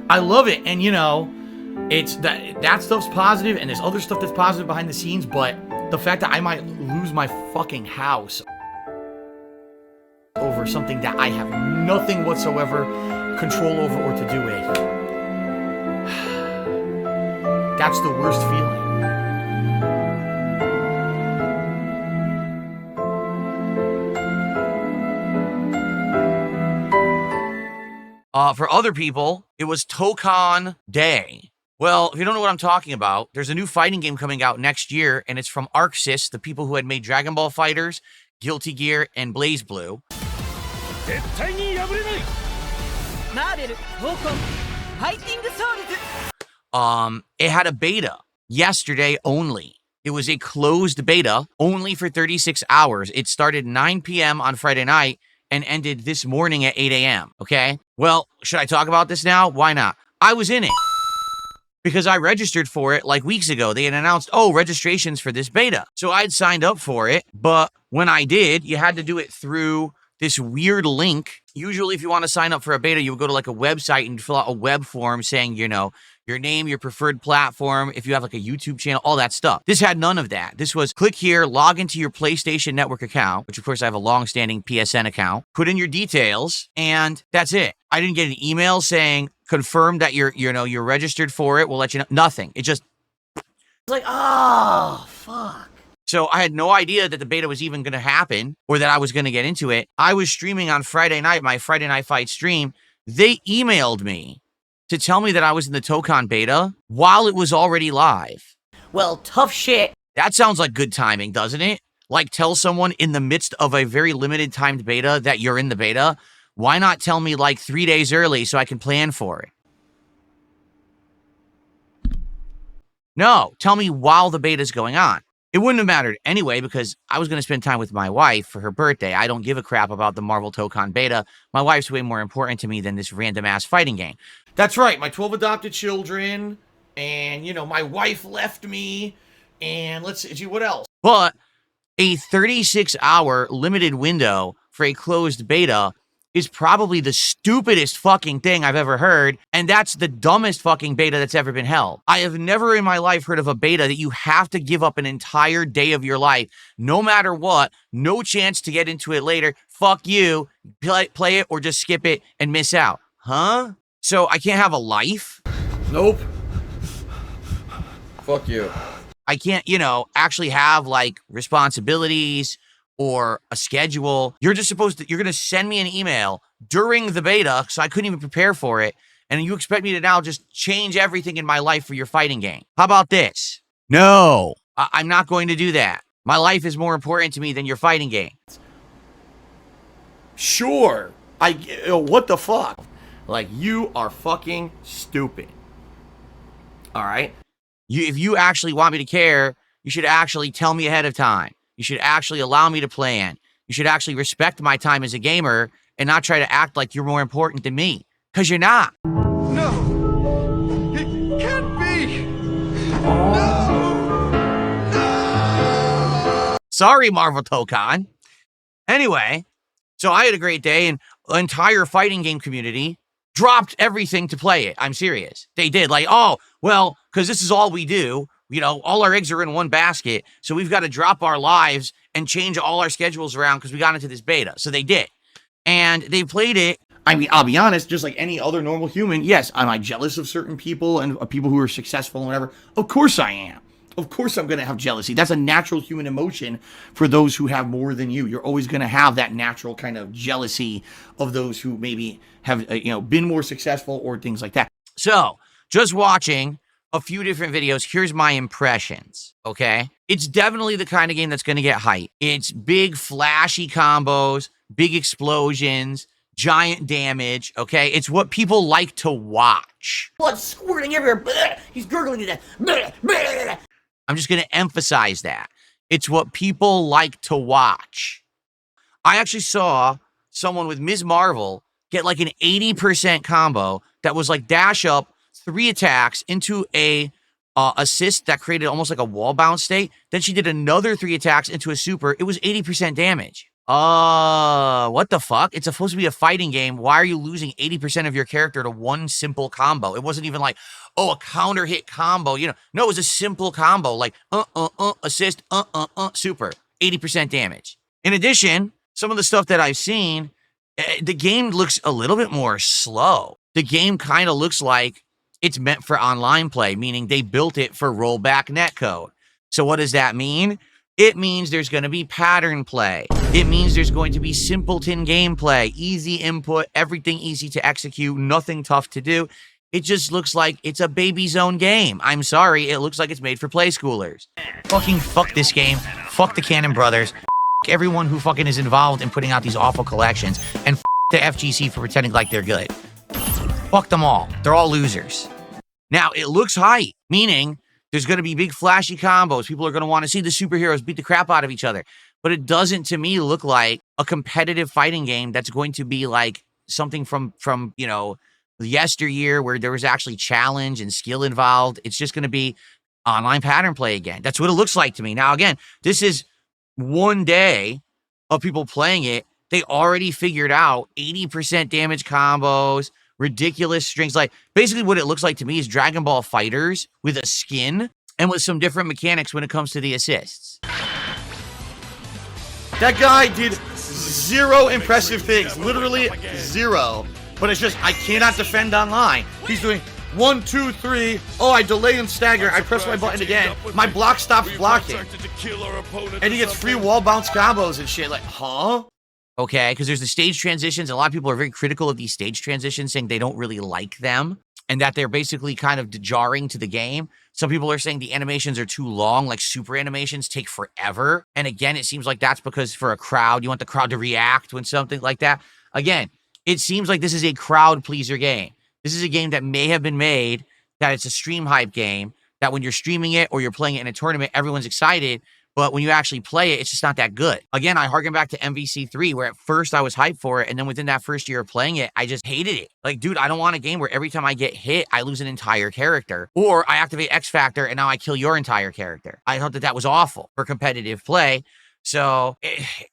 I love it. And, you know, it's that stuff's positive, and there's other stuff that's positive behind the scenes, but the fact that I might lose my fucking house over something that I have nothing whatsoever control over or to do with, that's the worst feeling. For other people, it was Tokon Day. Well, if you don't know what I'm talking about, there's a new fighting game coming out next year, and it's from ArcSys, the people who had made Dragon Ball FighterZ, Guilty Gear, and BlazBlue. It had a beta yesterday only. It was a closed beta only for 36 hours. It started 9 p.m. on Friday night and ended this morning at 8 a.m., okay? Well, should I talk about this now? Why not? I was in it because I registered for it like weeks ago. They had announced, oh, registrations for this beta. So I'd signed up for it, but when I did, you had to do it through this weird link. Usually if you want to sign up for a beta, you would go to like a website and fill out a web form saying, you know, your name, your preferred platform, if you have like a YouTube channel, all that stuff. This had none of that. This was click here, log into your PlayStation Network account, which of course I have a long-standing PSN account, put in your details, and that's it. I didn't get an email saying confirm that you're registered for it. We'll let you know. Nothing. It just like, oh, fuck. So I had no idea that the beta was even going to happen or that I was going to get into it. I was streaming on Friday night, my Friday Night Fight stream. They emailed me to tell me that I was in the Tokon beta while it was already live. Well, tough shit. That sounds like good timing, doesn't it? Like tell someone in the midst of a very limited timed beta that you're in the beta. Why not tell me like 3 days early so I can plan for it? No, tell me while the beta's going on. It wouldn't have mattered anyway because I was going to spend time with my wife for her birthday. I don't give a crap about the Marvel Tokon beta. My wife's way more important to me than this random-ass fighting game. That's right, my 12 adopted children, and, you know, my wife left me, and let's see, what else? But a 36-hour limited window for a closed beta is probably the stupidest fucking thing I've ever heard, and that's the dumbest fucking beta that's ever been held. I have never in my life heard of a beta that you have to give up an entire day of your life, no matter what, no chance to get into it later. Fuck you, play it or just skip it and miss out. Huh? So I can't have a life? Nope. Fuck you. I can't, you know, actually have like responsibilities or a schedule. You're just supposed to, you're going to send me an email during the beta, so I couldn't even prepare for it, and you expect me to now just change everything in my life for your fighting game. How about this? No, I'm not going to do that. My life is more important to me than your fighting game. Sure. What the fuck? Like, you are fucking stupid. All right? If you actually want me to care, you should actually tell me ahead of time. You should actually allow me to plan. You should actually respect my time as a gamer and not try to act like you're more important than me. Because you're not. No! It can't be! No! No! Sorry, Marvel Tokon. Anyway, so I had a great day, and the entire fighting game community dropped everything to play it. I'm serious. They did. Like, oh, well, because this is all we do. You know, all our eggs are in one basket, so we've got to drop our lives and change all our schedules around because we got into this beta. So they did. And they played it. I mean, I'll be honest, just like any other normal human, yes, am I jealous of certain people and people who are successful and whatever? Of course I am. Of course I'm going to have jealousy. That's a natural human emotion for those who have more than you. You're always going to have that natural kind of jealousy of those who maybe have, been more successful or things like that. So, just watching a few different videos, here's my impressions, okay? It's definitely the kind of game that's going to get hype. It's big, flashy combos, big explosions, giant damage, okay? It's what people like to watch. Blood squirting everywhere. Blech, he's gurgling to death. Blech, blech. I'm just going to emphasize that. It's what people like to watch. I actually saw someone with Ms. Marvel get like an 80% combo that was like dash up 3 attacks into a assist that created almost like a wall bounce state. Then she did another 3 attacks into a super. It was 80% damage. What the fuck? It's supposed to be a fighting game. Why are you losing 80% of your character to one simple combo? It wasn't even like, oh, a counter hit combo. You know, no, it was a simple combo like assist, super, 80% damage. In addition, some of the stuff that I've seen, the game looks a little bit more slow. The game kind of looks like it's meant for online play, meaning they built it for rollback netcode. So what does that mean? It means there's going to be pattern play. It means there's going to be simpleton gameplay, easy input, everything easy to execute, nothing tough to do. It just looks like it's a baby zone game. I'm sorry, it looks like it's made for play schoolers. Fucking fuck this game. Fuck the Cannon Brothers. Fuck everyone who fucking is involved in putting out these awful collections. And fuck the FGC for pretending like they're good. Fuck them all. They're all losers. Now, it looks hype, meaning there's going to be big flashy combos. People are going to want to see the superheroes beat the crap out of each other. But it doesn't, to me, look like a competitive fighting game that's going to be like something from you know, yesteryear where there was actually challenge and skill involved. It's just going to be online pattern play again. That's what it looks like to me. Now, again, this is one day of people playing it. They already figured out 80% damage combos, ridiculous strings. Like, basically what it looks like to me is Dragon Ball Fighters with a skin and with some different mechanics when it comes to the assists. That guy did zero impressive things, literally zero. But it's just, I cannot defend online. He's doing 1, 2, 3. Oh, I delay and stagger. I press my button again. My block stops blocking. And he gets free wall bounce combos and shit. Like, huh? Okay, because there's the stage transitions. And a lot of people are very critical of these stage transitions, saying they don't really like them and that they're basically kind of jarring to the game. Some people are saying the animations are too long, like super animations take forever. And again, it seems like that's because for a crowd, you want the crowd to react when something like that. Again, it seems like this is a crowd pleaser game. This is a game that may have been made, that it's a stream hype game, that when you're streaming it or you're playing it in a tournament, everyone's excited. But when you actually play it, it's just not that good. Again, I harken back to MVC3, where at first I was hyped for it. And then within that first year of playing it, I just hated it. Like, dude, I don't want a game where every time I get hit, I lose an entire character. Or I activate X Factor and now I kill your entire character. I thought that that was awful for competitive play. So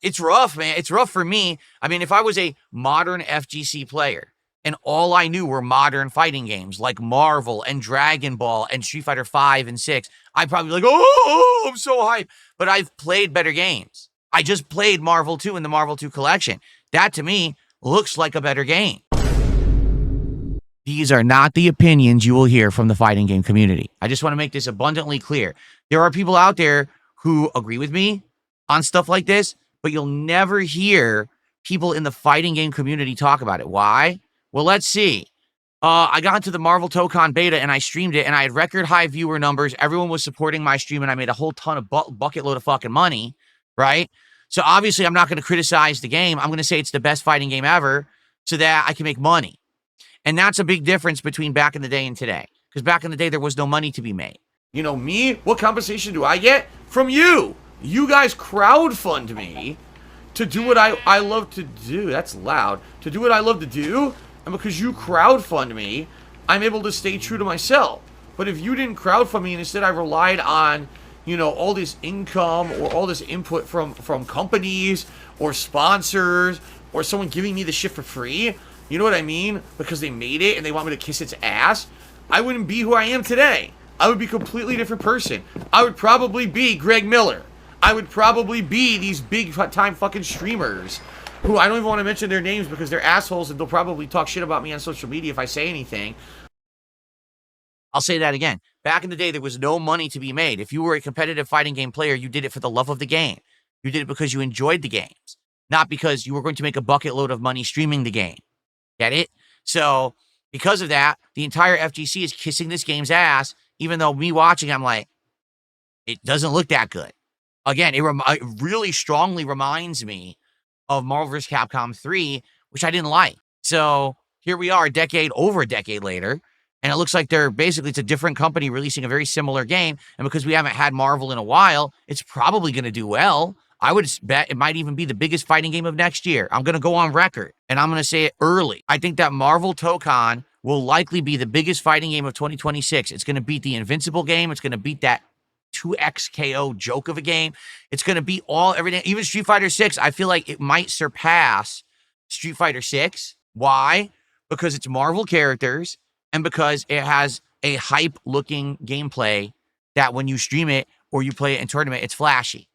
it's rough, man. It's rough for me. I mean, if I was a modern FGC player and all I knew were modern fighting games like Marvel and Dragon Ball and Street Fighter 5 and 6, I'd probably be like, oh, I'm so hyped. But I've played better games. I just played Marvel 2 in the Marvel 2 collection. That, to me, looks like a better game. These are not the opinions you will hear from the fighting game community. I just want to make this abundantly clear. There are people out there who agree with me on stuff like this, but you'll never hear people in the fighting game community talk about it. Why? Well, let's see. I got into the Marvel Tokon beta and I streamed it and I had record high viewer numbers. Everyone was supporting my stream and I made a whole ton of bucket load of fucking money, right? So obviously I'm not going to criticize the game. I'm going to say it's the best fighting game ever so that I can make money. And that's a big difference between back in the day and today. Because back in the day, there was no money to be made. You know me? What compensation do I get? From you! You guys crowdfund me to do what I love to do. That's loud. To do what I love to do. And because you crowdfund me, I'm able to stay true to myself. But if you didn't crowdfund me and instead I relied on, you know, all this income or all this input from companies or sponsors or someone giving me the shit for free, you know what I mean? Because they made it and they want me to kiss its ass, I wouldn't be who I am today. I would be a completely different person. I would probably be Greg Miller. I would probably be these big time fucking streamers who I don't even want to mention their names because they're assholes and they'll probably talk shit about me on social media if I say anything. I'll say that again. Back in the day, there was no money to be made. If you were a competitive fighting game player, you did it for the love of the game. You did it because you enjoyed the games, not because you were going to make a bucket load of money streaming the game. Get it? So because of that, the entire FGC is kissing this game's ass, even though me watching, I'm like, it doesn't look that good. Again, it really strongly reminds me of Marvel vs. Capcom 3, which I didn't like. So here we are over a decade later, and it looks like it's a different company releasing a very similar game. And because we haven't had Marvel in a while, it's probably going to do well. I would bet it might even be the biggest fighting game of next year. I'm going to go on record, and I'm going to say it early. I think that Marvel Tokon will likely be the biggest fighting game of 2026. It's going to beat the Invincible game. It's going to beat that 2x KO joke of a game. It's going to be all everything. Even Street Fighter 6, I feel like it might surpass Street Fighter 6. Why? Because it's Marvel characters and because it has a hype-looking gameplay that when you stream it or you play it in tournament, it's flashy.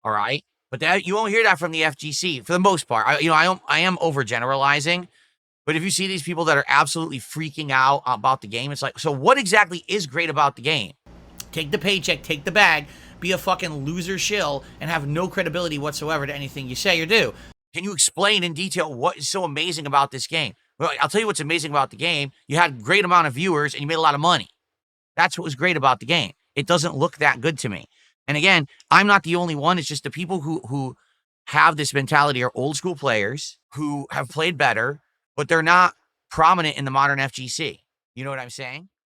All right? But that you won't hear that from the FGC for the most part. I am overgeneralizing. But if you see these people that are absolutely freaking out about the game, it's like, so what exactly is great about the game? Take the paycheck, take the bag, be a fucking loser shill, and have no credibility whatsoever to anything you say or do. Can you explain in detail what is so amazing about this game? Well, I'll tell you what's amazing about the game. You had a great amount of viewers and you made a lot of money. That's what was great about the game. It doesn't look that good to me. And again, I'm not the only one. It's just the people who have this mentality are old school players who have played better, but they're not prominent in the modern FGC. You know what I'm saying?